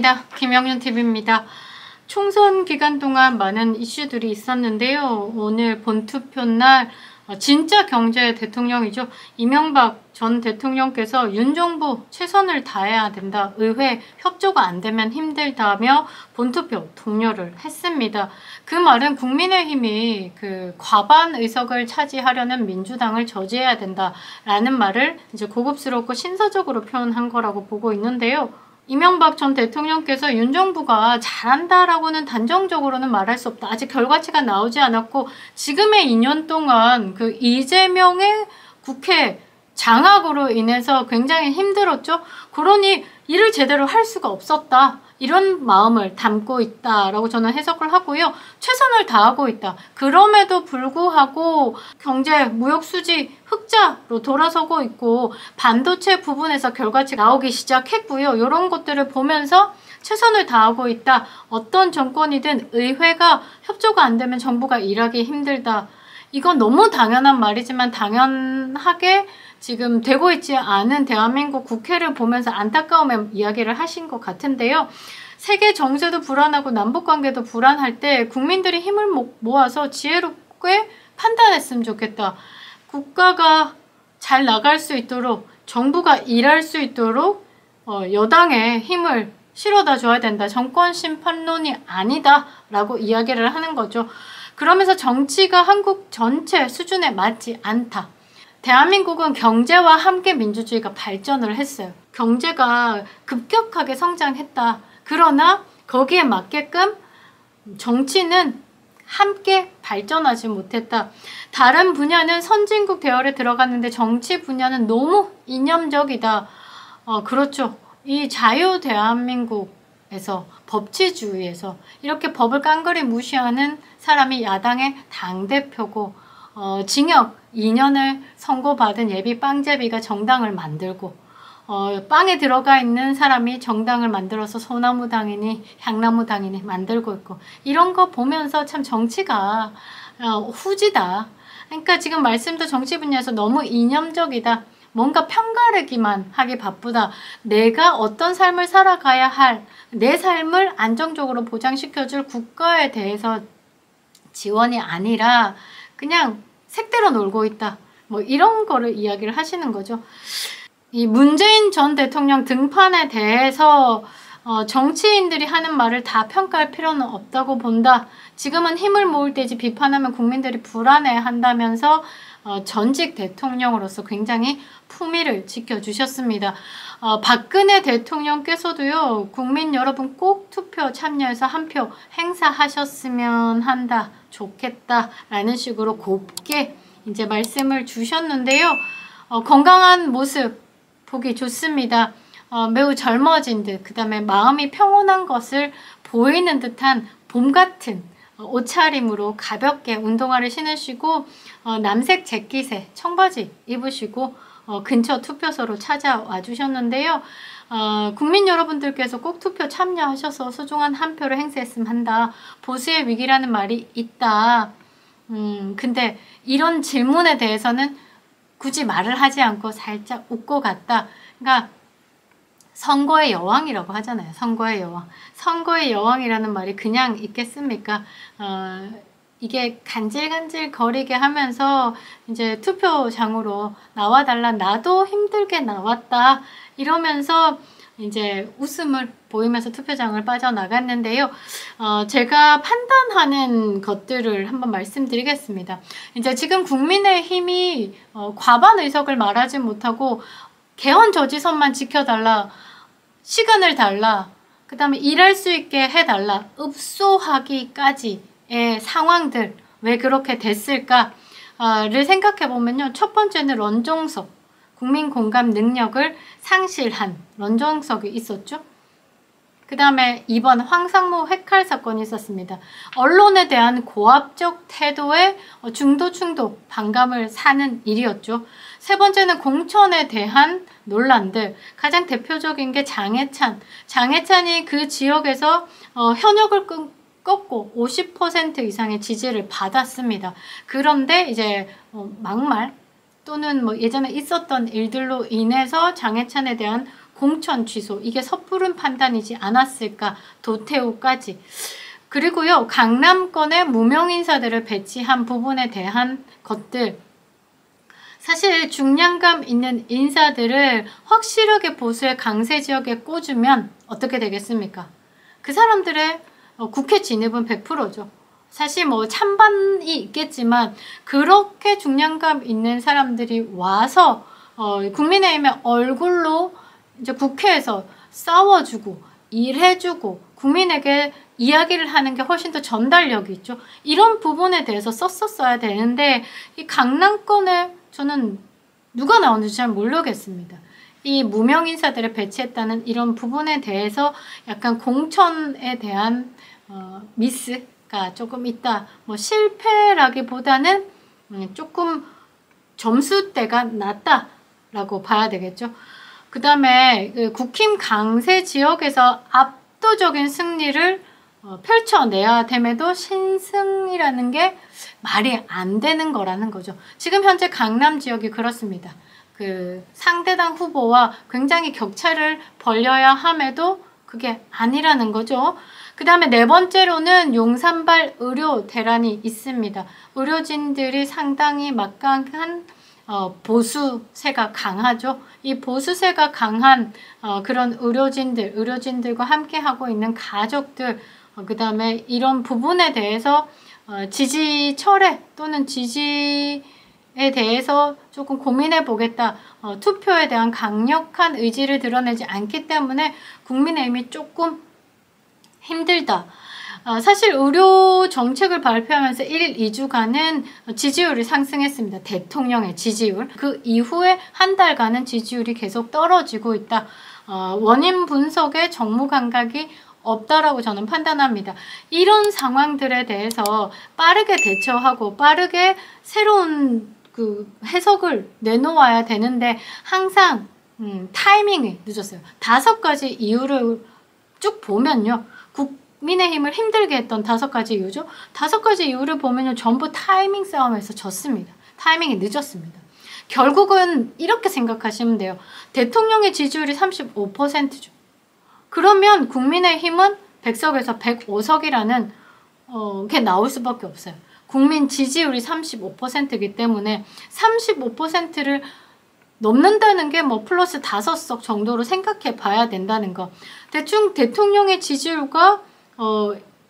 반갑습니다. 김영윤TV입니다. 총선 기간 동안 많은 이슈들이 있었는데요. 오늘 본투표날 진짜 경제 대통령이죠. 이명박 전 대통령께서 윤정부 최선을 다해야 된다. 의회 협조가 안 되면 힘들다며 본투표 독려를 했습니다. 그 말은 국민의힘이 그 과반 의석을 차지하려는 민주당을 저지해야 된다라는 말을 이제 고급스럽고 신사적으로 표현한 거라고 보고 있는데요. 이명박 전 대통령께서 윤정부가 잘한다라고는 단정적으로는 말할 수 없다. 아직 결과치가 나오지 않았고 지금의 2년 동안 그 이재명의 국회 장악으로 인해서 굉장히 힘들었죠. 그러니 일을 제대로 할 수가 없었다. 이런 마음을 담고 있다라고 저는 해석을 하고요. 최선을 다하고 있다. 그럼에도 불구하고 경제, 무역 수지 흑자로 돌아서고 있고 반도체 부분에서 결과치 나오기 시작했고요. 이런 것들을 보면서 최선을 다하고 있다. 어떤 정권이든 의회가 협조가 안 되면 정부가 일하기 힘들다. 이건 너무 당연한 말이지만 당연하게 지금 되고 있지 않은 대한민국 국회를 보면서 안타까움의 이야기를 하신 것 같은데요. 세계 정세도 불안하고 남북관계도 불안할 때 국민들이 힘을 모아서 지혜롭게 판단했으면 좋겠다. 국가가 잘 나갈 수 있도록 정부가 일할 수 있도록 여당에 힘을 실어다 줘야 된다. 정권 심판론이 아니다 라고 이야기를 하는 거죠. 그러면서 정치가 한국 전체 수준에 맞지 않다. 대한민국은 경제와 함께 민주주의가 발전을 했어요. 경제가 급격하게 성장했다. 그러나 거기에 맞게끔 정치는 함께 발전하지 못했다. 다른 분야는 선진국 대열에 들어갔는데 정치 분야는 너무 이념적이다. 그렇죠. 이 자유 대한민국에서 법치주의에서 이렇게 법을 깡그리 무시하는 사람이 야당의 당대표고 징역 2년을 선고받은 예비 빵제비가 정당을 만들고 빵에 들어가 있는 사람이 정당을 만들어서 소나무당이니 향나무당이니 만들고 있고 이런 거 보면서 참 정치가 후지다. 그러니까 지금 말씀도 정치 분야에서 너무 이념적이다. 뭔가 편가르기만 하기 바쁘다. 내가 어떤 삶을 살아가야 할 내 삶을 안정적으로 보장시켜줄 국가에 대해서 지원이 아니라 그냥 색대로 놀고 있다. 뭐 이런 거를 이야기를 하시는 거죠. 이 문재인 전 대통령 등판에 대해서 정치인들이 하는 말을 다 평가할 필요는 없다고 본다. 지금은 힘을 모을 때지 비판하면 국민들이 불안해한다면서 전직 대통령으로서 굉장히 품위를 지켜주셨습니다. 박근혜 대통령께서도요. 국민 여러분 꼭 투표 참여해서 한 표 행사하셨으면 한다. 좋겠다. 라는 식으로 곱게 이제 말씀을 주셨는데요. 건강한 모습 보기 좋습니다. 매우 젊어진 듯 그 다음에 마음이 평온한 것을 보이는 듯한 봄 같은 옷차림으로 가볍게 운동화를 신으시고 남색 재킷에 청바지 입으시고 근처 투표소로 찾아와 주셨는데요. 국민 여러분들께서 꼭 투표 참여하셔서 소중한 한 표를 행사했으면 한다. 보수의 위기라는 말이 있다. 근데 이런 질문에 대해서는 굳이 말을 하지 않고 살짝 웃고 갔다. 그러니까 선거의 여왕이라고 하잖아요. 선거의 여왕. 선거의 여왕이라는 말이 그냥 있겠습니까? 이게 간질간질 거리게 하면서 이제 투표장으로 나와달라. 나도 힘들게 나왔다. 이러면서 이제 웃음을 보이면서 투표장을 빠져나갔는데요. 제가 판단하는 것들을 한번 말씀드리겠습니다. 이제 지금 국민의힘이 과반 의석을 말하지 못하고 개헌 저지선만 지켜달라. 시간을 달라. 그 다음에 일할 수 있게 해달라. 읍소하기까지의 상황들 왜 그렇게 됐을까를 생각해보면요. 첫 번째는 런종석. 국민 공감 능력을 상실한 런종석이 있었죠. 그 다음에 2번 황상무 회칼 사건이 있었습니다. 언론에 대한 고압적 태도에 중도 반감을 사는 일이었죠. 세 번째는 공천에 대한 논란들. 가장 대표적인 게 장해찬이 그 지역에서 현역을 꺾고 50% 이상의 지지를 받았습니다. 그런데 이제 막말 또는 뭐 예전에 있었던 일들로 인해서 장해찬에 대한 공천 취소, 이게 섣부른 판단이지 않았을까, 도태우까지. 그리고요, 강남권에 무명 인사들을 배치한 부분에 대한 것들, 사실 중량감 있는 인사들을 확실하게 보수의 강세 지역에 꽂으면 어떻게 되겠습니까? 그 사람들의 국회 진입은 100%죠. 사실 뭐 찬반이 있겠지만 그렇게 중량감 있는 사람들이 와서 국민의힘의 얼굴로 이제 국회에서 싸워주고 일해주고 국민에게 이야기를 하는 게 훨씬 더 전달력이 있죠. 이런 부분에 대해서 썼었어야 되는데 이 강남권에 저는 누가 나오는지 잘 모르겠습니다. 이 무명 인사들을 배치했다는 이런 부분에 대해서 약간 공천에 대한 미스가 조금 있다. 뭐 실패라기보다는 조금 점수대가 낮다라고 봐야 되겠죠. 그 다음에 국힘 강세 지역에서 압도적인 승리를 펼쳐내야 됨에도 신승이라는 게 말이 안 되는 거라는 거죠. 지금 현재 강남 지역이 그렇습니다. 그 상대당 후보와 굉장히 격차를 벌려야 함에도 그게 아니라는 거죠. 그 다음에 네 번째로는 용산발 의료 대란이 있습니다. 의료진들이 상당히 막강한 보수세가 강하죠. 이 보수세가 강한 그런 의료진들과 함께 하고 있는 가족들, 그 다음에 이런 부분에 대해서 지지 철회 또는 지지에 대해서 조금 고민해 보겠다. 투표에 대한 강력한 의지를 드러내지 않기 때문에 국민의힘이 조금 힘들다. 사실 의료 정책을 발표하면서 1, 2주간은 지지율이 상승했습니다. 대통령의 지지율. 그 이후에 한 달간은 지지율이 계속 떨어지고 있다. 원인 분석에 정무 감각이 없다라고 저는 판단합니다. 이런 상황들에 대해서 빠르게 대처하고 빠르게 새로운 그 해석을 내놓아야 되는데 항상 타이밍이 늦었어요. 5가지 이유를 쭉 보면요. 국민의힘을 힘들게 했던 5가지 이유죠. 5가지 이유를 보면요. 전부 타이밍 싸움에서 졌습니다. 타이밍이 늦었습니다. 결국은 이렇게 생각하시면 돼요. 대통령의 지지율이 35%죠. 그러면 국민의힘은 100석에서 105석이라는 게 나올 수밖에 없어요. 국민 지지율이 35%이기 때문에 35%를 넘는다는 게 뭐 플러스 5석 정도로 생각해 봐야 된다는 거. 대충 대통령의 지지율과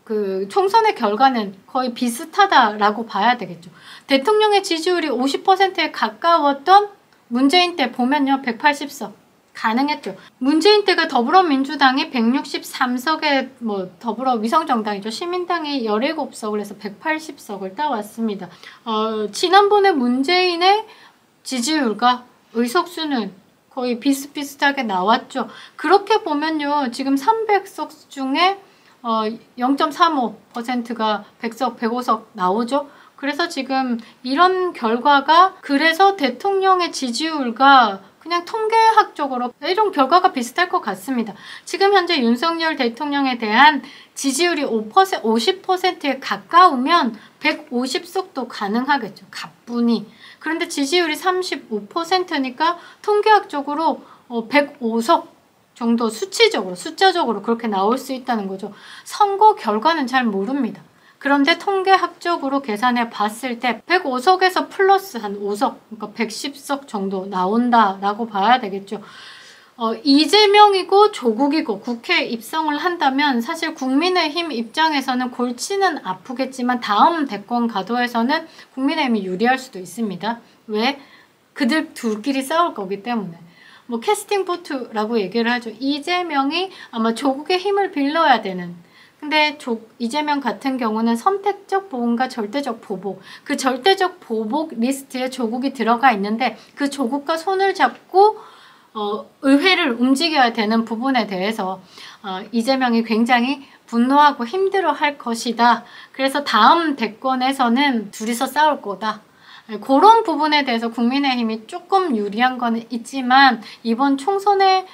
그 총선의 결과는 거의 비슷하다라고 봐야 되겠죠. 대통령의 지지율이 50%에 가까웠던 문재인 때 보면요. 180석. 가능했죠. 문재인 때가 더불어민주당이 163석에 더불어 위성정당이죠. 시민당이 17석을 해서 180석을 따왔습니다. 지난번에 문재인의 지지율과 의석수는 거의 비슷비슷하게 나왔죠. 그렇게 보면요. 지금 300석 중에 0.35%가 100석, 105석 나오죠. 그래서 지금 이런 결과가 그래서 대통령의 지지율과 그냥 통계학적으로 이런 결과가 비슷할 것 같습니다. 지금 현재 윤석열 대통령에 대한 지지율이 50%에 가까우면 150석도 가능하겠죠. 가뿐히. 그런데 지지율이 35%니까 통계학적으로 105석 정도 수치적으로, 숫자적으로 그렇게 나올 수 있다는 거죠. 선거 결과는 잘 모릅니다. 그런데 통계학적으로 계산해 봤을 때 105석에서 플러스 한 5석, 그러니까 110석 정도 나온다라고 봐야 되겠죠. 이재명이고 조국이고 국회에 입성을 한다면 사실 국민의힘 입장에서는 골치는 아프겠지만 다음 대권 가도에서는 국민의힘이 유리할 수도 있습니다. 왜? 그들 둘끼리 싸울 거기 때문에. 뭐 캐스팅 보트라고 얘기를 하죠. 이재명이 아마 조국의 힘을 빌려야 되는. 근데 이재명 같은 경우는 선택적 보복과 절대적 보복, 그 절대적 보복 리스트에 조국이 들어가 있는데 그 조국과 손을 잡고 의회를 움직여야 되는 부분에 대해서 이재명이 굉장히 분노하고 힘들어할 것이다. 그래서 다음 대권에서는 둘이서 싸울 거다. 그런 부분에 대해서 국민의힘이 조금 유리한 거는 있지만 이번 총선에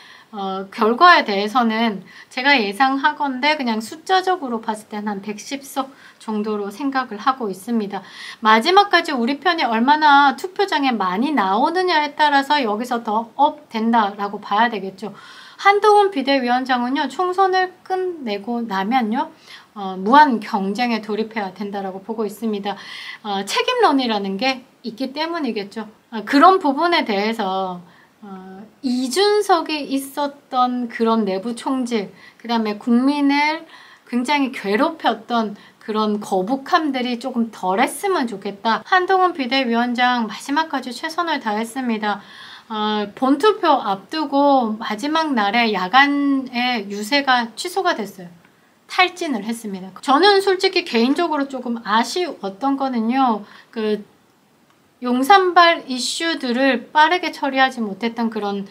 결과에 대해서는 제가 예상하건대 그냥 숫자적으로 봤을 때는 한 110석 정도로 생각을 하고 있습니다. 마지막까지 우리 편이 얼마나 투표장에 많이 나오느냐에 따라서 여기서 더 업 된다라고 봐야 되겠죠. 한동훈 비대위원장은요, 총선을 끝내고 나면요, 무한 경쟁에 돌입해야 된다라고 보고 있습니다. 책임론이라는 게 있기 때문이겠죠. 그런 부분에 대해서 이준석이 있었던 그런 내부 총질, 그 다음에 국민을 굉장히 괴롭혔던 그런 거북함들이 조금 덜했으면 좋겠다. 한동훈 비대위원장 마지막까지 최선을 다했습니다. 본투표 앞두고 마지막 날에 야간에 유세가 취소가 됐어요. 탈진을 했습니다. 저는 솔직히 개인적으로 조금 아쉬웠던 거는요, 용산발 이슈들을 빠르게 처리하지 못했던 그런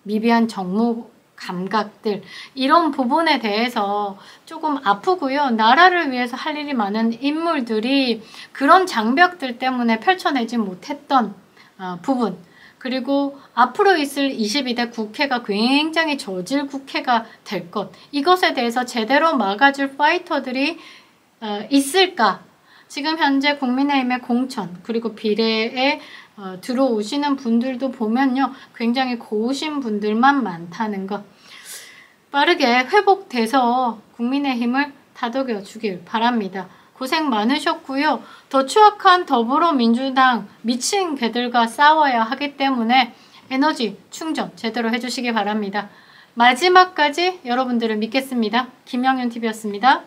미비한 정무 감각들, 이런 부분에 대해서 조금 아프고요. 나라를 위해서 할 일이 많은 인물들이 그런 장벽들 때문에 펼쳐내지 못했던 부분, 그리고 앞으로 있을 22대 국회가 굉장히 저질 국회가 될 것, 이것에 대해서 제대로 막아줄 파이터들이 있을까? 지금 현재 국민의힘의 공천, 그리고 비례에 들어오시는 분들도 보면요, 굉장히 고우신 분들만 많다는 것. 빠르게 회복돼서 국민의힘을 다독여 주길 바랍니다. 고생 많으셨고요. 더 추악한 더불어민주당 미친 개들과 싸워야 하기 때문에 에너지 충전 제대로 해주시기 바랍니다. 마지막까지 여러분들을 믿겠습니다. 김영윤TV였습니다.